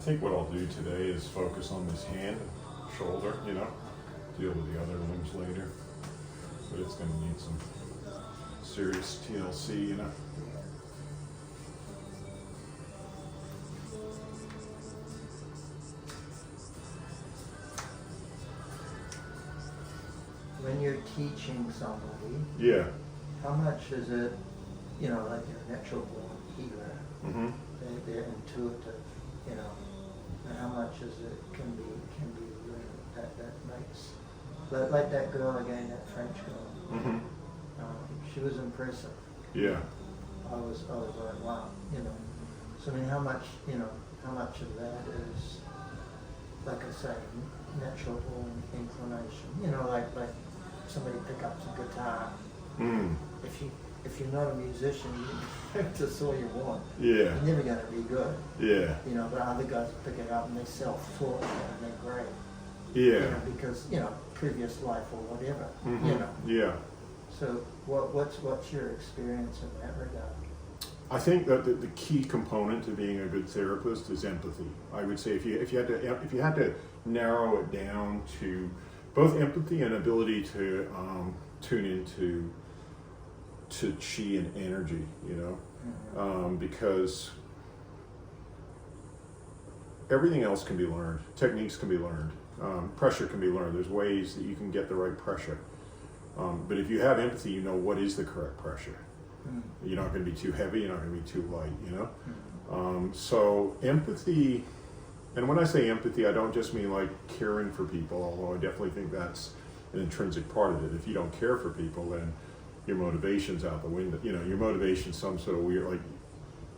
think what I'll do today is focus on this hand, shoulder, you know, deal with the other limbs later. But it's going to need some serious TLC, you know. When you're teaching somebody, Yeah. how much is it, you know, like you're a natural born healer, Mm-hmm. they're intuitive, you know, and how much is it can be learned that makes, like that girl again, that French girl, Mm-hmm. she was impressive. Yeah. I was like, wow, you know. So I mean, how much of that is, like I say, natural born inclination, you know, like somebody pick up some guitar. Mm. If you're not a musician, you that's all you want. Yeah. You're never going to be good. Yeah. You know, but other guys pick it up and they self-taught and they're great. Yeah. You know, because, you know, previous life or whatever. Mm-hmm. You know. Yeah. So what's your experience in that regard? I think that the key component to being a good therapist is empathy. I would say if you had to narrow it down to both empathy and ability to tune into chi and energy, you know, Mm-hmm. because everything else can be learned. Techniques can be learned. Pressure can be learned. There's ways that you can get the right pressure. But if you have empathy, you know what is the correct pressure. Mm-hmm. You're not going to be too heavy, you're not going to be too light, you know? Mm-hmm. So empathy, and when I say empathy, I don't just mean like caring for people, although I definitely think that's an intrinsic part of it. If you don't care for people, then your motivation's out the window. You know, your motivation's some sort of weird, like,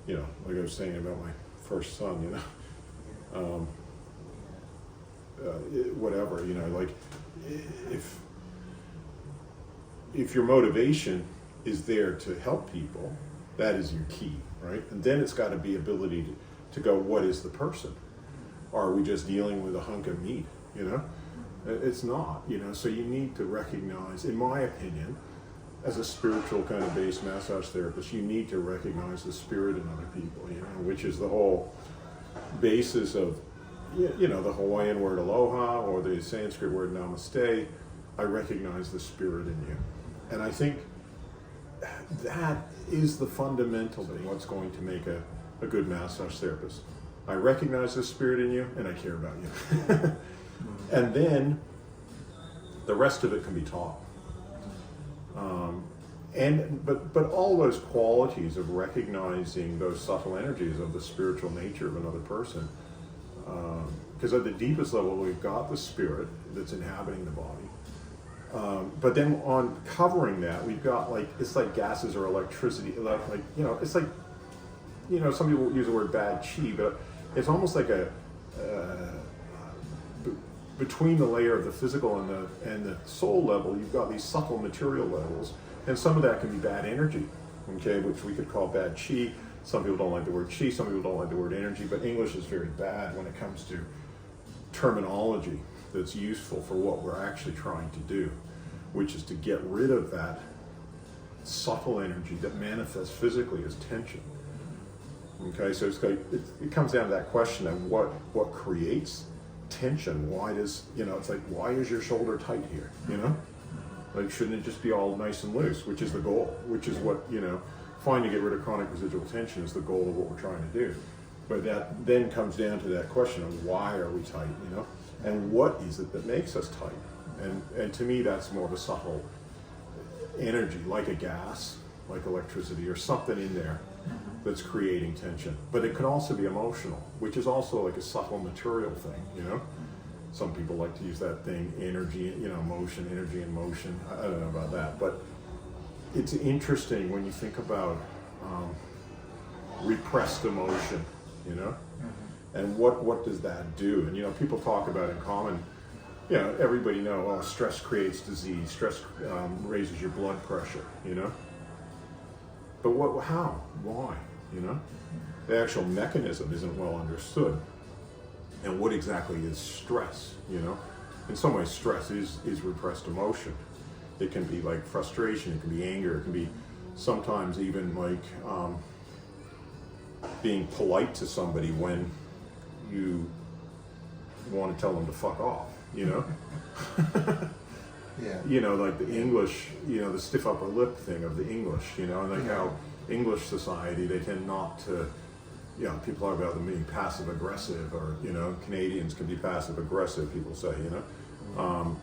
you know, like I was saying about my first son, you know? Whatever, you know, like if your motivation is there to help people, that is your key, right? And then it's got to be ability to go, what is the person? Or are we just dealing with a hunk of meat, you know? It's not, you know, so you need to recognize, in my opinion, as a spiritual kind of based massage therapist, you need to recognize the spirit in other people, you know, which is the whole basis of, you know, the Hawaiian word aloha or the Sanskrit word namaste. I recognize the spirit in you. And I think that is the fundamental thing, what's going to make a good massage therapist. I recognize the spirit in you and I care about you. And then the rest of it can be taught. But all those qualities of recognizing those subtle energies of the spiritual nature of another person, because at the deepest level we've got the spirit that's inhabiting the body. But then on covering that, we've got it's like gases or electricity, like you know, it's like, you know, some people use the word bad chi, but it's almost like between the layer of the physical and the soul level, you've got these subtle material levels, and some of that can be bad energy, okay, which we could call bad chi. Some people don't like the word chi, some people don't like the word energy, but English is very bad when it comes to terminology that's useful for what we're actually trying to do, which is to get rid of that subtle energy that manifests physically as tension. Okay, so it's like, it comes down to that question of what creates tension. Why does, you know, it's like, why is your shoulder tight here, you know? Like, shouldn't it just be all nice and loose, which is the goal, which is what, you know, trying to get rid of chronic residual tension is the goal of what we're trying to do. But that then comes down to that question of why are we tight, you know? And what is it that makes us tight? And to me, that's more of a subtle energy, like a gas, like electricity, or something in there that's creating tension. But it can also be emotional, which is also like a subtle material thing, you know? Some people like to use that thing, energy, you know, motion, energy and motion. I don't know about that, but it's interesting when you think about repressed emotion, you know? And what does that do? And, you know, people talk about in common, you know, everybody know, oh, stress creates disease, stress raises your blood pressure, you know? But how, why, you know? The actual mechanism isn't well understood. And what exactly is stress, you know? In some ways, stress is repressed emotion. It can be like frustration, it can be anger, it can be sometimes even like being polite to somebody when you want to tell them to fuck off, you know? Yeah. You know, like the English, you know, the stiff upper lip thing of the English, you know, and like how English society, they tend not to, you know, people talk about them being passive aggressive, or, you know, Canadians can be passive aggressive, people say, you know,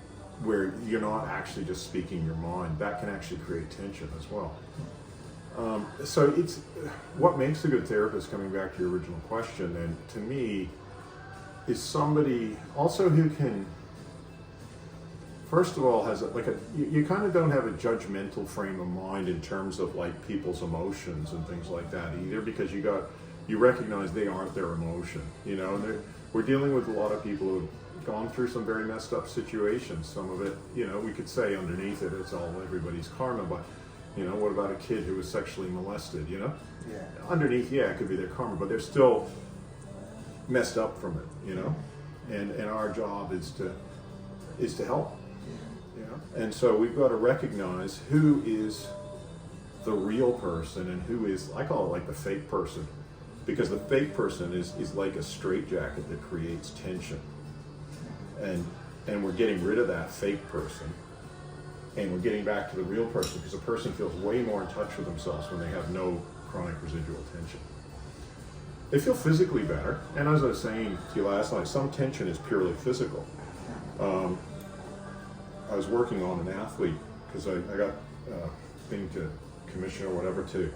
where you're not actually just speaking your mind. That can actually create tension as well. So it's what makes a good therapist, coming back to your original question, and to me, is somebody also who can, first of all, has you kind of don't have a judgmental frame of mind in terms of like people's emotions and things like that either, because you recognize they aren't their emotion, you know, and we're dealing with a lot of people who have gone through some very messed up situations. Some of it, you know, we could say underneath it, it's all everybody's karma, but you know, what about a kid who was sexually molested, you know? Yeah. Underneath, yeah, it could be their karma, but they're still messed up from it, you know? And our job is to help. You know? And so we've got to recognize who is the real person and who is, I call it like the fake person. Because the fake person is like a straitjacket that creates tension. And we're getting rid of that fake person. And we're getting back to the real person, because a person feels way more in touch with themselves when they have no chronic residual tension. They feel physically better. And as I was saying to you last night, some tension is purely physical. I was working on an athlete, because I got a thing to commission or whatever to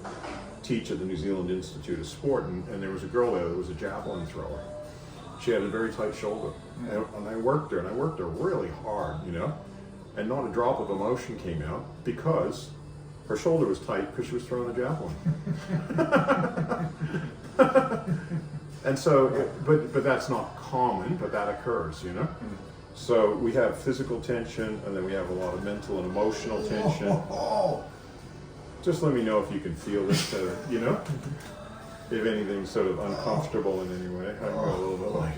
teach at the New Zealand Institute of Sport, and there was a girl there that was a javelin thrower. She had a very tight shoulder, and I worked her, really hard, you know, and not a drop of emotion came out, because her shoulder was tight because she was throwing a javelin. And so, but that's not common, but that occurs, you know. So we have physical tension, and then we have a lot of mental and emotional tension. Just let me know if you can feel this, you know, if anything's sort of uncomfortable in any way. I can go a little bit like,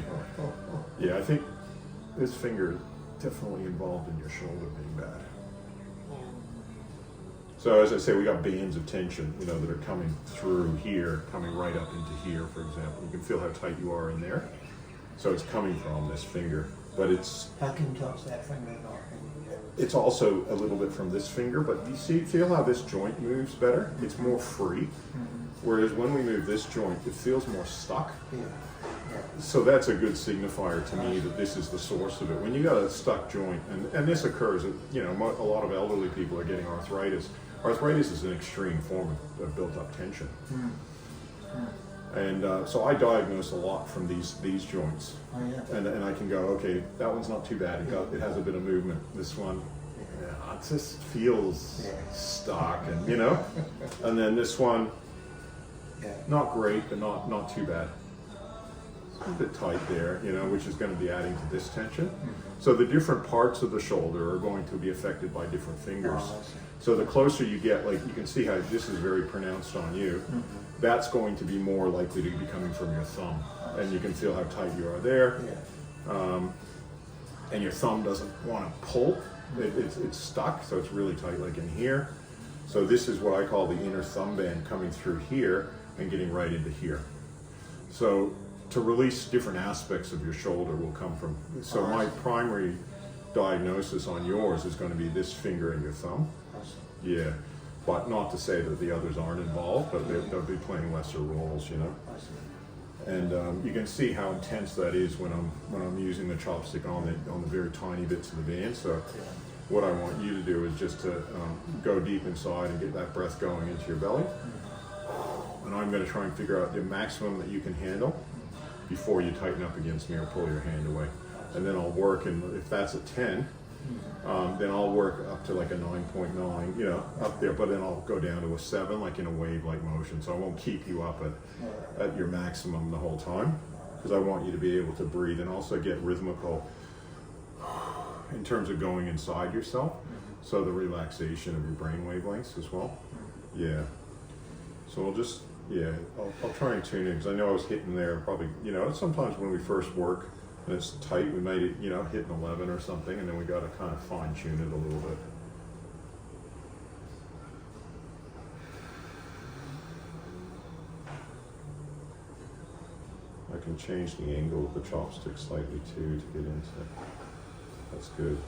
yeah, I think this finger is definitely involved in your shoulder being bad. So as I say, we got bands of tension, you know, that are coming through here, coming right up into here, for example. You can feel how tight you are in there. So it's coming from this finger, but it's... How can you tell it's that finger not? It's also a little bit from this finger, but you feel how this joint moves better? It's more free. Whereas when we move this joint, it feels more stuck. So that's a good signifier to me that this is the source of it. When you got a stuck joint, and this occurs, you know, a lot of elderly people are getting arthritis. Arthritis is an extreme form of built-up tension. And so I diagnose a lot from these joints. And I can go, okay, that one's not too bad. It has a bit of movement. This one, it just feels stuck, and you know. And then this one, not great, but not too bad. It's a bit tight there, you know, which is going to be adding to this tension. So the different parts of the shoulder are going to be affected by different fingers. So the closer you get, like you can see how this is very pronounced on you. That's going to be more likely to be coming from your thumb, and you can feel how tight you are there. And your thumb doesn't want to pull; it's stuck, so it's really tight, like in here. So this is what I call the inner thumb band coming through here and getting right into here. So to release different aspects of your shoulder will come from. So my primary diagnosis on yours is going to be this finger and your thumb. Yeah. But not to say that the others aren't involved, but they'll be playing lesser roles, you know. And you can see how intense that is when I'm using the chopstick on the very tiny bits of the band. So what I want you to do is just to go deep inside and get that breath going into your belly. And I'm going to try and figure out the maximum that you can handle before you tighten up against me or pull your hand away. And then I'll work, and if that's a 10, then I'll work up to like a 9.9, you know, up there, but then I'll go down to a 7, like in a wave-like motion. So I won't keep you up at your maximum the whole time, because I want you to be able to breathe and also get rhythmical in terms of going inside yourself. So the relaxation of your brain wavelengths as well. Yeah. So we'll just, I'll try and tune in, because I know I was hitting there probably, you know, sometimes when we first work, and it's tight, we might, you know, hit an 11 or something, and then we got to kind of fine tune it a little bit. can change the angle of the chopstick slightly too to get into it. That's good.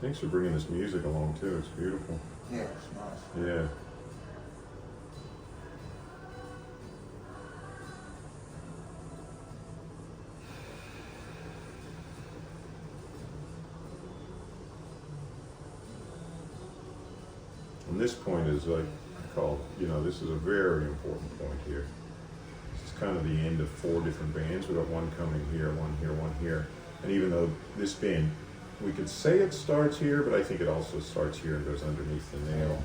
Thanks for bringing this music along too. It's beautiful. Yeah, it's nice. Yeah. And this point is like I call, this is a very important point here. This is kind of the end of 4 different bands. We've got one coming here, one here, one here. And even though this band, we could say it starts here, but I think it also starts here and goes underneath the nail.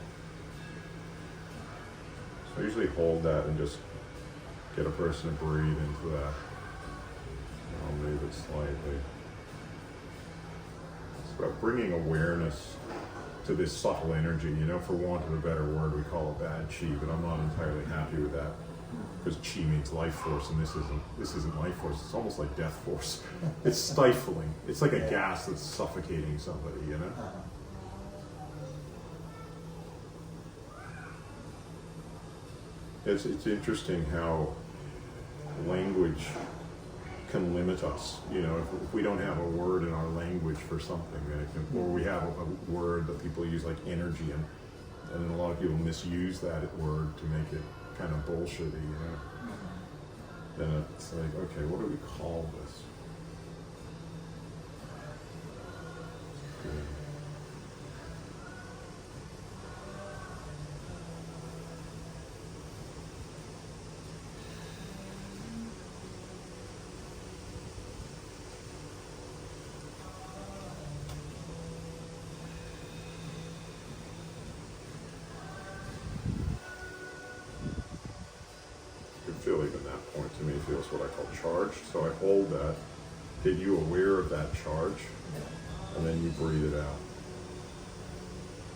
So I usually hold that and just get a person to breathe into that. I'll move it slightly. It's about bringing awareness to this subtle energy, for want of a better word, we call it bad chi, but I'm not entirely happy with that, because chi means life force, and this isn't life force. It's almost like death force. It's stifling. It's like a gas that's suffocating somebody, It's interesting how language can limit us. If we don't have a word in our language for something, then it can, or we have a word that people use like energy, and then a lot of people misuse that word to make it kind of bullshitty, Then it's like, okay, what do we call this? Good. Feel even that point to me feels what I call charged. So I hold that, get you aware of that charge, and then you breathe it out.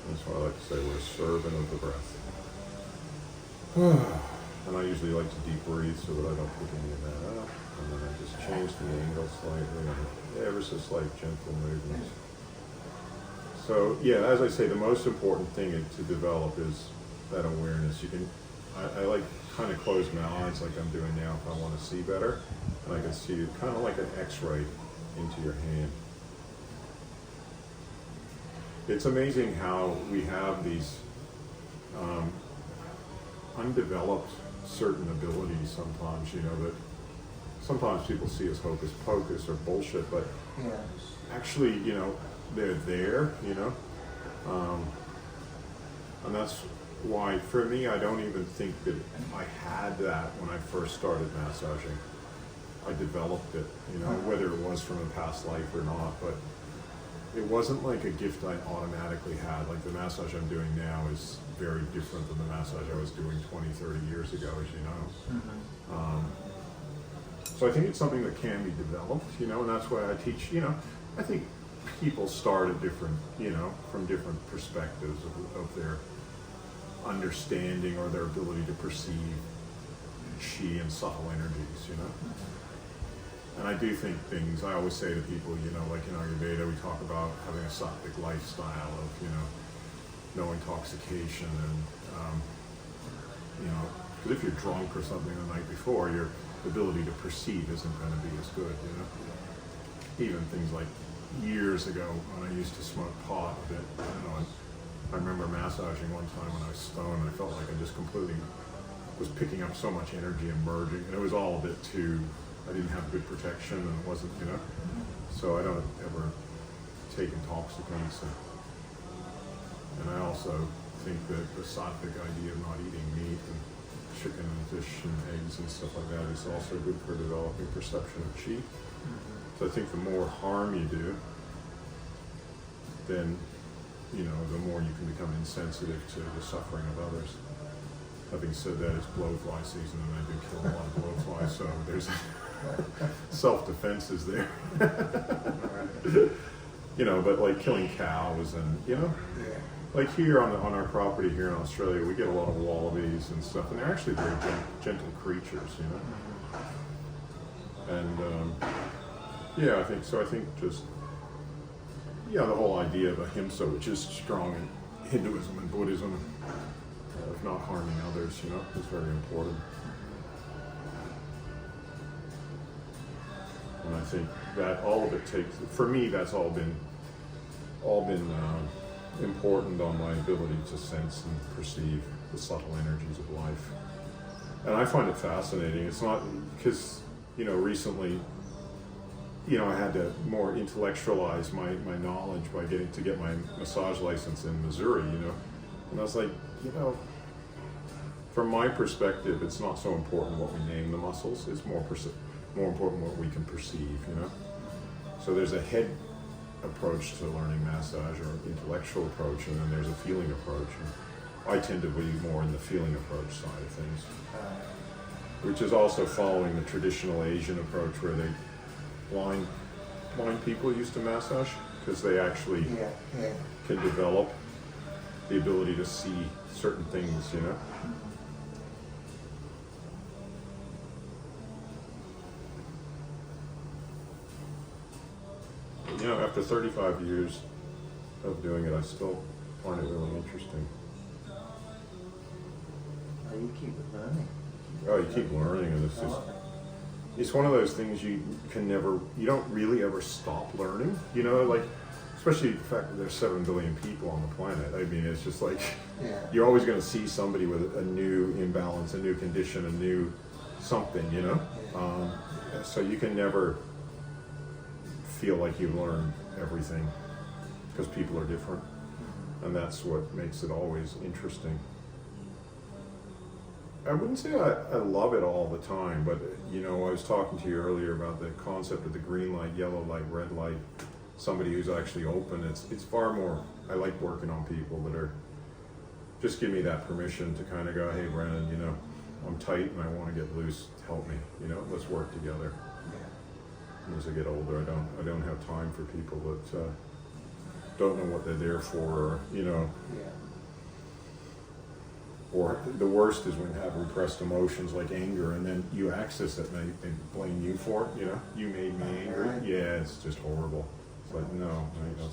That's why I like to say we're a servant of the breath. And I usually like to deep breathe so that I don't pick any of that up. And then I just change the angle slightly, and ever so slight gentle movements. So yeah, as I say, the most important thing to develop is that awareness. I like kind of close my eyes like I'm doing now if I want to see better, and I can see it kind of like an X-ray into your hand. It's amazing how we have these undeveloped certain abilities sometimes, that sometimes people see as hocus pocus or bullshit, but actually, they're there, and that's why, for me, I don't even think that I had that when I first started massaging. I developed it, whether it was from a past life or not, but it wasn't like a gift I automatically had. Like the massage I'm doing now is very different than the massage I was doing 20, 30 years ago, as you know. So I think it's something that can be developed, and that's why I teach, I think people start at different, from different perspectives of their understanding or their ability to perceive chi and subtle energies, And I do think I always say to people, like in Ayurveda, we talk about having a sattvic lifestyle of, no intoxication and, because if you're drunk or something the night before, your ability to perceive isn't going to be as good, Even things like years ago when I used to smoke pot a bit, I remember massaging one time when I was stoned, and I felt like I just completely was picking up so much energy and merging, and it was all a bit too, I didn't have good protection, and it wasn't, so I don't ever take intoxicants, and I also think that the sattvic idea of not eating meat and chicken and fish and eggs and stuff like that is also good for developing perception of chi. So I think the more harm you do, then the more you can become insensitive to the suffering of others. Having said that, it's blowfly season, and I do kill a lot of blowflies, so there's self-defense is there. But like killing cows and, like here on our property here in Australia, we get a lot of wallabies and stuff, and they're actually very gentle creatures, And I think just, you know, the whole idea of ahimsa, which is strong in Hinduism and Buddhism, of not harming others, you know, is very important. And I think that all of it takes, for me, that's all been important on my ability to sense and perceive the subtle energies of life. And I find it fascinating. It's not because, you know, recently, you know, I had to more intellectualize my knowledge by getting my massage license in Missouri, you know. And I was like, you know, from my perspective, it's not so important what we name the muscles. It's more important what we can perceive, you know. So there's a head approach to learning massage, or intellectual approach, and then there's a feeling approach. And I tend to be more in the feeling approach side of things, which is also following the traditional Asian approach where they blind people used to massage because they actually can develop the ability to see certain things, you know. You know, after 35 years of doing it, I still find it really interesting. You keep learning. Oh, you keep learning, and it's one of those things you don't really ever stop learning, you know, like, especially the fact that there's 7 billion people on the planet. I mean, it's just like, you're always going to see somebody with a new imbalance, a new condition, a new something, you know. So you can never feel like you've learned everything, because people are different, and that's what makes it always interesting. I wouldn't say I love it all the time, but, you know, I was talking to you earlier about the concept of the green light, yellow light, red light, somebody who's actually open. It's far more, I like working on people that are, just give me that permission to kind of go, hey Brandon, you know, I'm tight and I want to get loose, help me, you know, let's work together. And as I get older, I don't have time for people that don't know what they're there for, or, you know. Or the worst is when you have repressed emotions like anger, and then you access it and they blame you for it, you know? You made me angry. Yeah, it's just horrible. It's like, no, you know,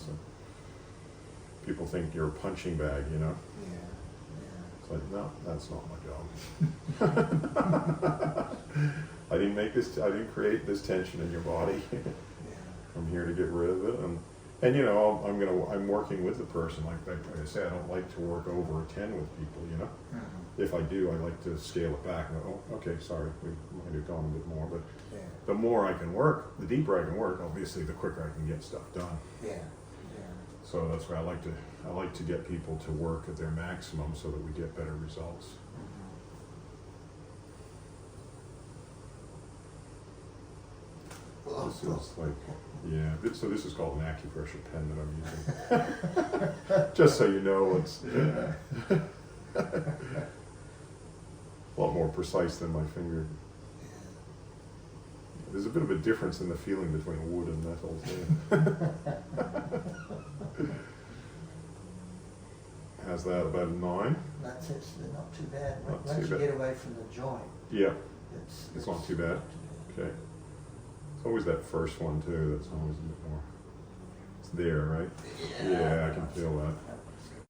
people think you're a punching bag, you know? It's like, no, that's not my job. I didn't create this tension in your body. I'm here to get rid of it. And you know, I'm working with the person. Like I say, I don't like to work over a 10 with people, you know. If I do, I like to scale it back and go, oh, okay, sorry, we might have gone a bit more. But the more I can work, the deeper I can work, obviously, the quicker I can get stuff done. So that's why I like to get people to work at their maximum so that we get better results. This is like, so this is called an acupressure pen that I'm using. Just so you know, it's a lot more precise than my finger. There's a bit of a difference in the feeling between wood and metal. How's that, about a 9? That's it, not too bad. Not Once too you bad. get away from the joint, It's not too bad. Okay. It's always that first one too, that's always a bit more, it's there, right? Yeah, I can feel that.